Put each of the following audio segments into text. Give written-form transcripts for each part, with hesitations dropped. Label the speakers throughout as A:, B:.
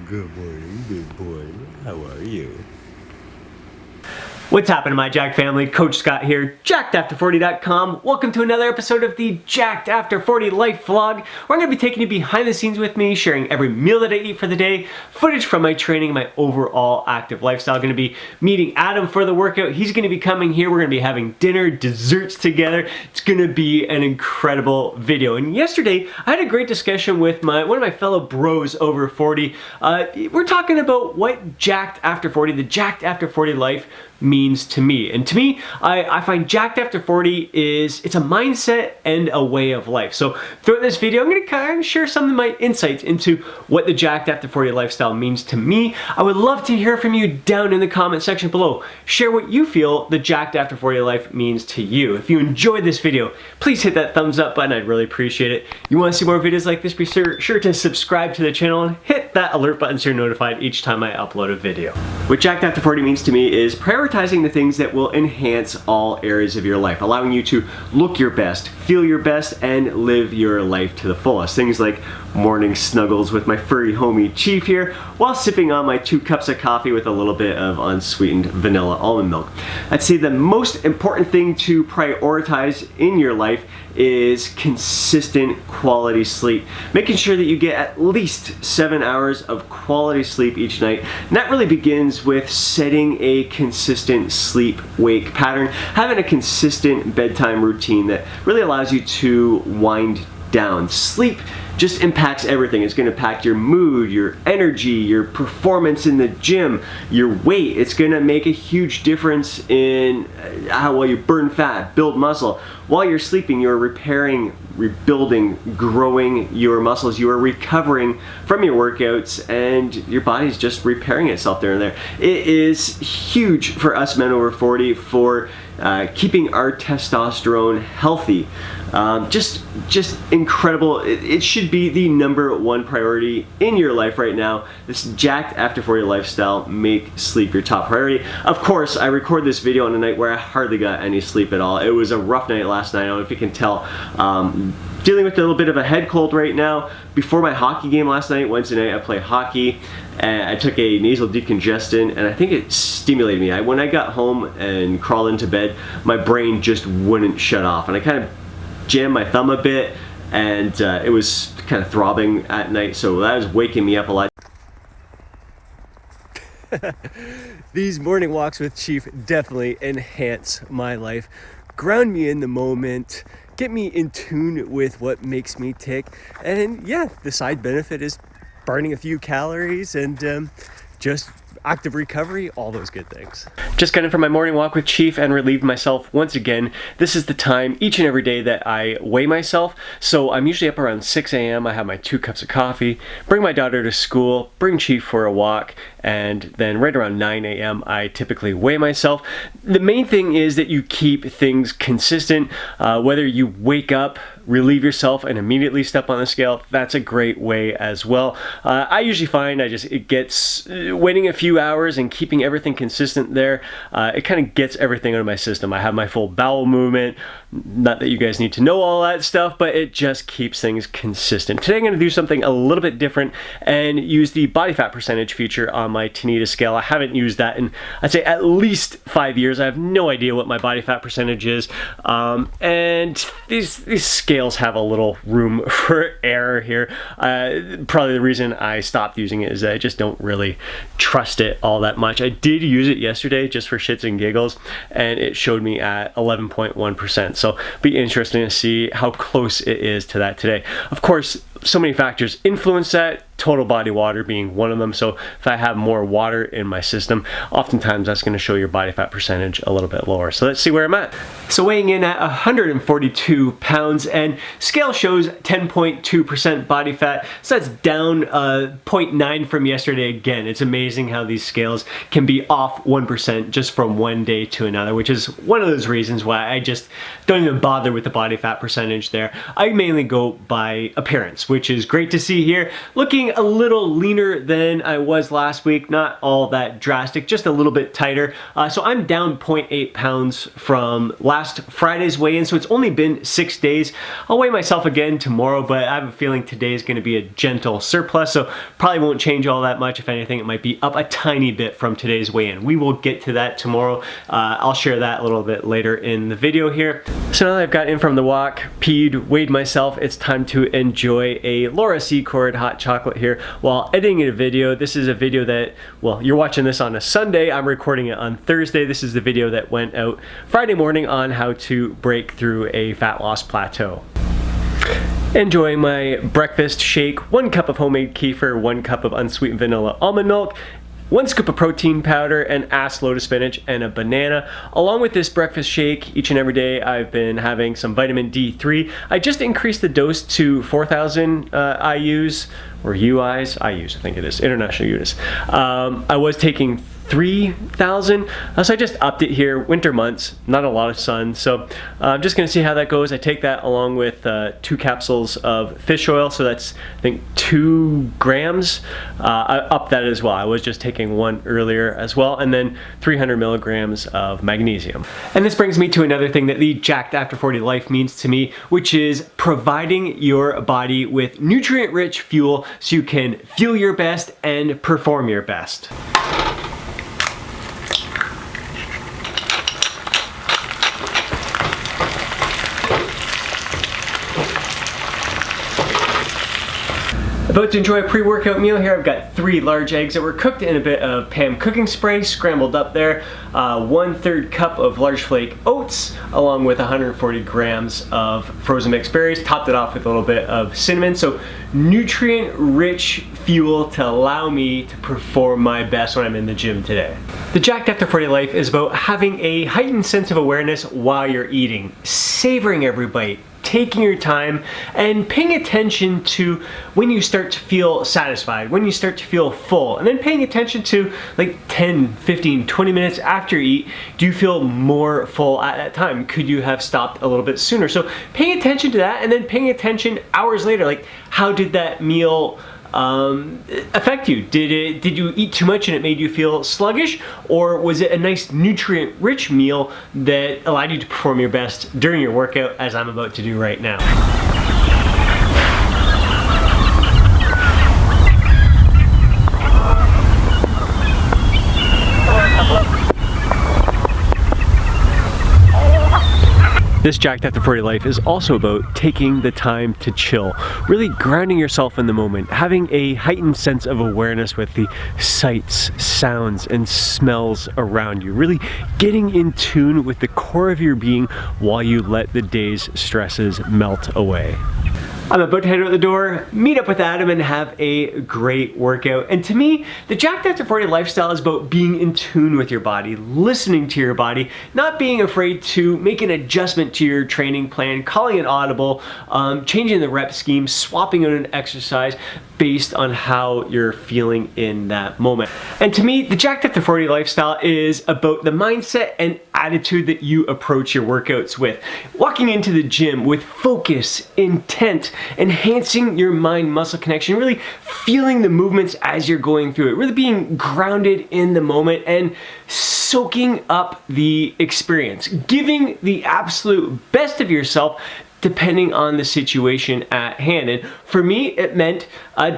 A: Good morning, big boy. How are you?
B: What's happening, my Jack family? Coach Scott here, jackedafter40.com. Welcome to another episode of the Jacked After 40 Life Vlog, where I'm going to be taking you behind the scenes with me, sharing every meal that I eat for the day, footage from my training, my overall active lifestyle. I'm going to be meeting Adam for the workout. He's going to be coming here. We're going to be having dinner, desserts together. It's going to be an incredible video. And yesterday, I had a great discussion with one of my fellow bros over 40. We're talking about what Jacked After 40, the Jacked After 40 life, means to me. And to me, I find Jacked After 40 it's a mindset and a way of life. So throughout this video, I'm going to kind of share some of my insights into what the Jacked After 40 lifestyle means to me. I would love to hear from you down in the comment section below. Share what you feel the Jacked After 40 life means to you. If you enjoyed this video, please hit that thumbs up button. I'd really appreciate it. You want to see more videos like this, be sure to subscribe to the channel and hit that alert button so you're notified each time I upload a video. What Jacked After 40 means to me is prioritizing the things that will enhance all areas of your life, allowing you to look your best, feel your best, and live your life to the fullest. Things like morning snuggles with my furry homie Chief here, while sipping on my 2 cups of coffee with a little bit of unsweetened vanilla almond milk. I'd say the most important thing to prioritize in your life is consistent quality sleep. Making sure that you get at least 7 hours of quality sleep each night. And that really begins with setting a consistent sleep-wake pattern, having a consistent bedtime routine that really allows you to wind down. Sleep just impacts everything. It's going to impact your mood, your energy, your performance in the gym, your weight. It's going to make a huge difference in how well you burn fat, build muscle. While you're sleeping, you're repairing, rebuilding, growing your muscles. You are recovering from your workouts, and your body's just repairing itself there and there. It is huge for us men over 40 for keeping our testosterone healthy. Just incredible. It should be the #1 priority in your life right now. This Jacked After 40 lifestyle, make sleep your top priority. Of course, I record this video on a night where I hardly got any sleep at all. It was a rough night last night. I don't know if you can tell. Dealing with a little bit of a head cold right now. Before my hockey game last night, Wednesday night, I played hockey, and I took a nasal decongestant, and I think it stimulated me. When I got home and crawled into bed, my brain just wouldn't shut off, and I kind of jammed my thumb a bit, and it was kind of throbbing at night, so that was waking me up a lot. These morning walks with Chief definitely enhance my life, ground me in the moment, get me in tune with what makes me tick, and yeah, the side benefit is burning a few calories and just active recovery, all those good things. Just got in for my morning walk with Chief and relieved myself once again. This is the time each and every day that I weigh myself. So I'm usually up around 6 a.m. I have my 2 cups of coffee, bring my daughter to school, bring Chief for a walk, and then right around 9 a.m. I typically weigh myself. The main thing is that you keep things consistent. Whether you wake up, relieve yourself, and immediately step on the scale, that's a great way as well. I usually find it gets waiting a few hours and keeping everything consistent there, it kind of gets everything out of my system. I have my full bowel movement. Not that you guys need to know all that stuff, but it just keeps things consistent. Today I'm going to do something a little bit different and use the body fat percentage feature on my Tanita scale. I haven't used that in, I'd say, at least 5 years. I have no idea what my body fat percentage is, and these scales have a little room for error here. Probably the reason I stopped using it is that I just don't really trust it all that much. I did use it yesterday just for shits and giggles, and it showed me at 11.1%. So be interesting to see how close it is to that today. Of course, so many factors influence that, total body water being one of them. So if I have more water in my system, oftentimes that's going to show your body fat percentage a little bit lower. So let's see where I'm at. So weighing in at 142 pounds, and scale shows 10.2% body fat. So that's down 0.9 from yesterday again. It's amazing how these scales can be off 1% just from one day to another, which is one of those reasons why I just don't even bother with the body fat percentage there. I mainly go by appearance, which is great to see here. Looking a little leaner than I was last week, not all that drastic, just a little bit tighter. So I'm down 0.8 pounds from last Friday's weigh-in, so it's only been 6 days. I'll weigh myself again tomorrow, but I have a feeling today is going to be a gentle surplus, so probably won't change all that much. If anything, it might be up a tiny bit from today's weigh-in. We will get to that tomorrow. I'll share that a little bit later in the video here. So now that I've got in from the walk, peed, weighed myself, it's time to enjoy a Laura Secord hot chocolate here while editing a video. This is a video that, well, you're watching this on a Sunday. I'm recording it on Thursday. This is the video that went out Friday morning on how to break through a fat loss plateau. Enjoying my breakfast shake, 1 cup of homemade kefir, 1 cup of unsweetened vanilla almond milk, 1 scoop of protein powder, an ass load of spinach, and a banana. Along with this breakfast shake, each and every day I've been having some vitamin D3. I just increased the dose to 4,000 IUs, or UIs, IUs I think it is, international units. I was taking 3,000, so I just upped it here. Winter months, not a lot of sun, so I'm just gonna see how that goes. I take that along with 2 capsules of fish oil, so that's I think 2 grams. I upped that as well. I was just taking 1 earlier as well, and then 300 milligrams of magnesium. And this brings me to another thing that the Jacked After 40 life means to me, which is providing your body with nutrient-rich fuel so you can feel your best and perform your best. About to enjoy a pre-workout meal here. I've got 3 large eggs that were cooked in a bit of Pam cooking spray, scrambled up there, 1/3 cup of large flake oats, along with 140 grams of frozen mixed berries, topped it off with a little bit of cinnamon. So nutrient-rich fuel to allow me to perform my best when I'm in the gym today. The Jacked After 40 life is about having a heightened sense of awareness while you're eating, savoring every bite, taking your time, and paying attention to when you start to feel satisfied, when you start to feel full, and then paying attention to like 10, 15, 20 minutes after you eat, do you feel more full at that time? Could you have stopped a little bit sooner? So paying attention to that, and then paying attention hours later, like how did that meal affect you? Did you eat too much and it made you feel sluggish, or was it a nice nutrient-rich meal that allowed you to perform your best during your workout, as I'm about to do right now? This Jacked After 40 life is also about taking the time to chill, really grounding yourself in the moment, having a heightened sense of awareness with the sights, sounds, and smells around you, really getting in tune with the core of your being while you let the day's stresses melt away. I'm about to head out the door, meet up with Adam, and have a great workout. And to me, the Jacked After 40 lifestyle is about being in tune with your body, listening to your body, not being afraid to make an adjustment to your training plan, calling it audible, changing the rep scheme, swapping out an exercise based on how you're feeling in that moment. And to me, the Jacked After 40 lifestyle is about the mindset and attitude that you approach your workouts with. Walking into the gym with focus, intent, enhancing your mind-muscle connection, really feeling the movements as you're going through it, really being grounded in the moment and soaking up the experience, giving the absolute best of yourself depending on the situation at hand. And for me, it meant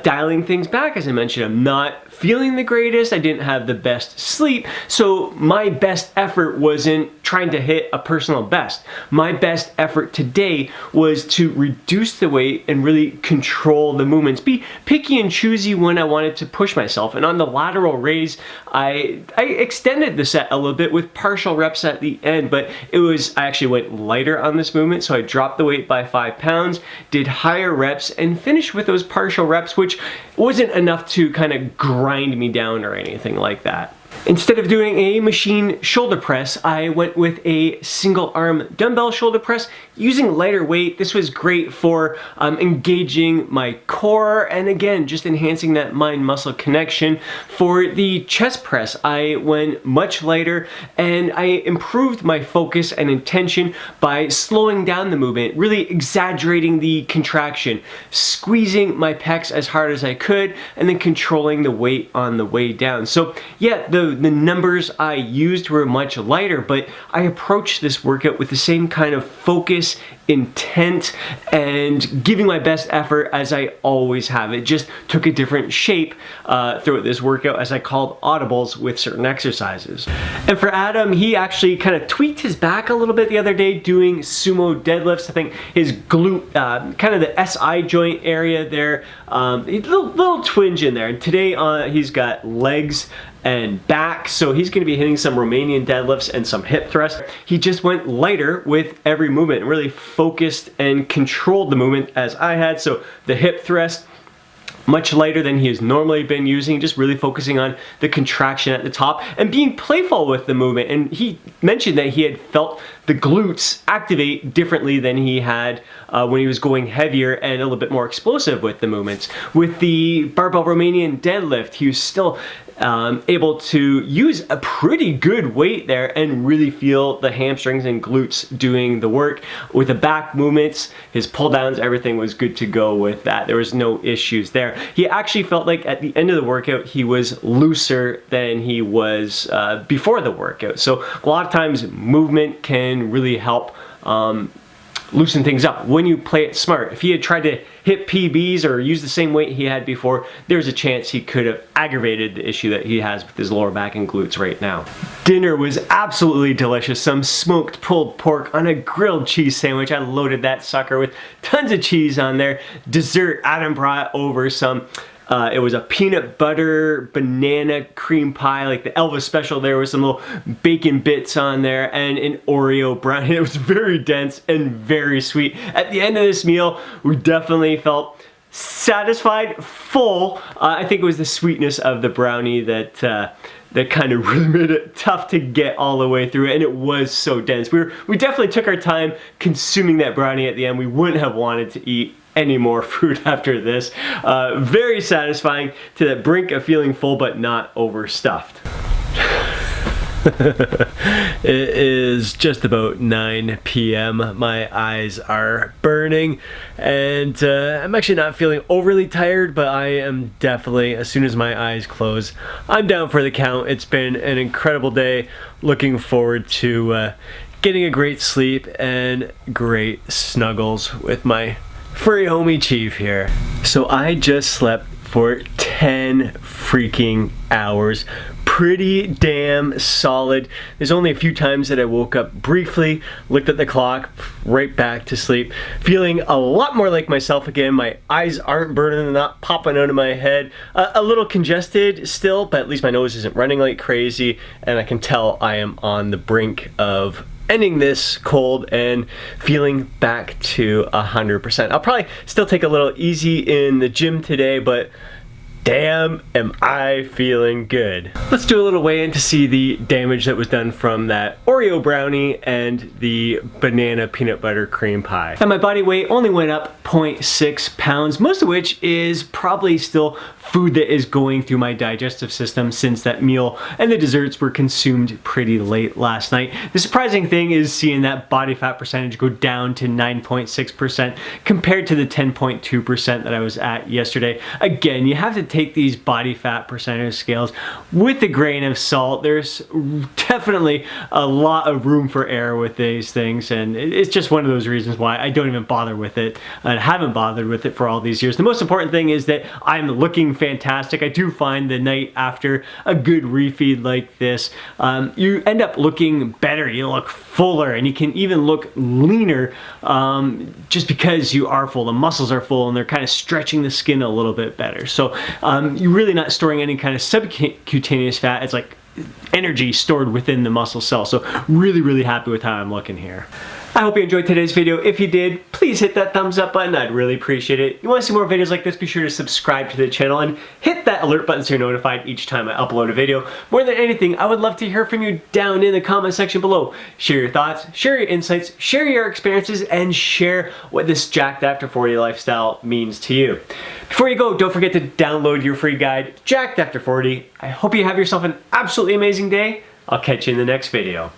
B: dialing things back. As I mentioned, I'm not feeling the greatest. I didn't have the best sleep. So my best effort wasn't trying to hit a personal best. My best effort today was to reduce the weight and really control the movements. Be picky and choosy when I wanted to push myself. And on the lateral raise, I extended the set a little bit with partial reps at the end, but I actually went lighter on this movement. So I dropped the weight by 5 pounds, did higher reps, and finished with those partial reps, which wasn't enough to kind of grind me down or anything like that. Instead of doing a machine shoulder press, I went with a single arm dumbbell shoulder press, using lighter weight, this was great for engaging my core and again, just enhancing that mind-muscle connection. For the chest press, I went much lighter and I improved my focus and intention by slowing down the movement, really exaggerating the contraction, squeezing my pecs as hard as I could, and then controlling the weight on the way down. So yeah, the numbers I used were much lighter, but I approached this workout with the same kind of focus, intent, and giving my best effort as I always have. It just took a different shape throughout this workout as I called audibles with certain exercises. And for Adam, he actually kind of tweaked his back a little bit the other day doing sumo deadlifts. I think his glute, kind of the SI joint area there, little twinge in there. And today he's got legs and back, so he's going to be hitting some Romanian deadlifts and some hip thrusts. He just went lighter with every movement and really focused and controlled the movement as I had. So the hip thrust, much lighter than he has normally been using, just really focusing on the contraction at the top and being playful with the movement. And he mentioned that he had felt the glutes activate differently than he had when he was going heavier and a little bit more explosive with the movements. With the barbell Romanian deadlift, he was still able to use a pretty good weight there and really feel the hamstrings and glutes doing the work. With the back movements, his pull downs, everything was good to go with that. There was no issues there. He actually felt like at the end of the workout, he was looser than he was before the workout. So a lot of times movement can really help loosen things up when you play it smart. If he had tried to hit PBs or use the same weight he had before, there's a chance he could have aggravated the issue that he has with his lower back and glutes right now. Dinner was absolutely delicious. Some smoked pulled pork on a grilled cheese sandwich. I loaded that sucker with tons of cheese on there. Dessert, Adam brought over some it was a peanut butter banana cream pie, like the Elvis special there with some little bacon bits on there, and an Oreo brownie. It was very dense and very sweet. At the end of this meal, we definitely felt satisfied, full. I think it was the sweetness of the brownie that kind of really made it tough to get all the way through it, and it was so dense. We definitely took our time consuming that brownie at the end. We wouldn't have wanted to eat any more food after this. Very satisfying, to the brink of feeling full but not overstuffed. It is just about 9 p.m. My eyes are burning and I'm actually not feeling overly tired, but I am definitely, as soon as my eyes close, I'm down for the count. It's been an incredible day. Looking forward to getting a great sleep and great snuggles with my furry homie Chief here. So I just slept for 10 freaking hours. Pretty damn solid. There's only a few times that I woke up briefly, looked at the clock, right back to sleep. Feeling a lot more like myself again. My eyes aren't burning, not popping out of my head. A little congested still, but at least my nose isn't running like crazy, and I can tell I am on the brink of ending this cold and feeling back to 100%. I'll probably still take a little easy in the gym today, but damn, am I feeling good. Let's do a little weigh in to see the damage that was done from that Oreo brownie and the banana peanut butter cream pie. And my body weight only went up 0.6 pounds, most of which is probably still food that is going through my digestive system since that meal and the desserts were consumed pretty late last night. The surprising thing is seeing that body fat percentage go down to 9.6% compared to the 10.2% that I was at yesterday. Again, you have to take these body fat percentage scales with a grain of salt. There's definitely a lot of room for error with these things, and it's just one of those reasons why I don't even bother with it and haven't bothered with it for all these years. The most important thing is that I'm looking fantastic. I do find the night after a good refeed like this, you end up looking better. You look fuller and you can even look leaner just because you are full. The muscles are full and they're kind of stretching the skin a little bit better. So you're really not storing any kind of subcutaneous fat. It's like energy stored within the muscle cell. So really, really happy with how I'm looking here. I hope you enjoyed today's video. If you did, please hit that thumbs up button. I'd really appreciate it. You want to see more videos like this, be sure to subscribe to the channel and hit that alert button so you're notified each time I upload a video. More than anything, I would love to hear from you down in the comment section below. Share your thoughts, share your insights, share your experiences, and share what this Jacked After 40 lifestyle means to you. Before you go, don't forget to download your free guide, Jacked After 40. I hope you have yourself an absolutely amazing day. I'll catch you in the next video.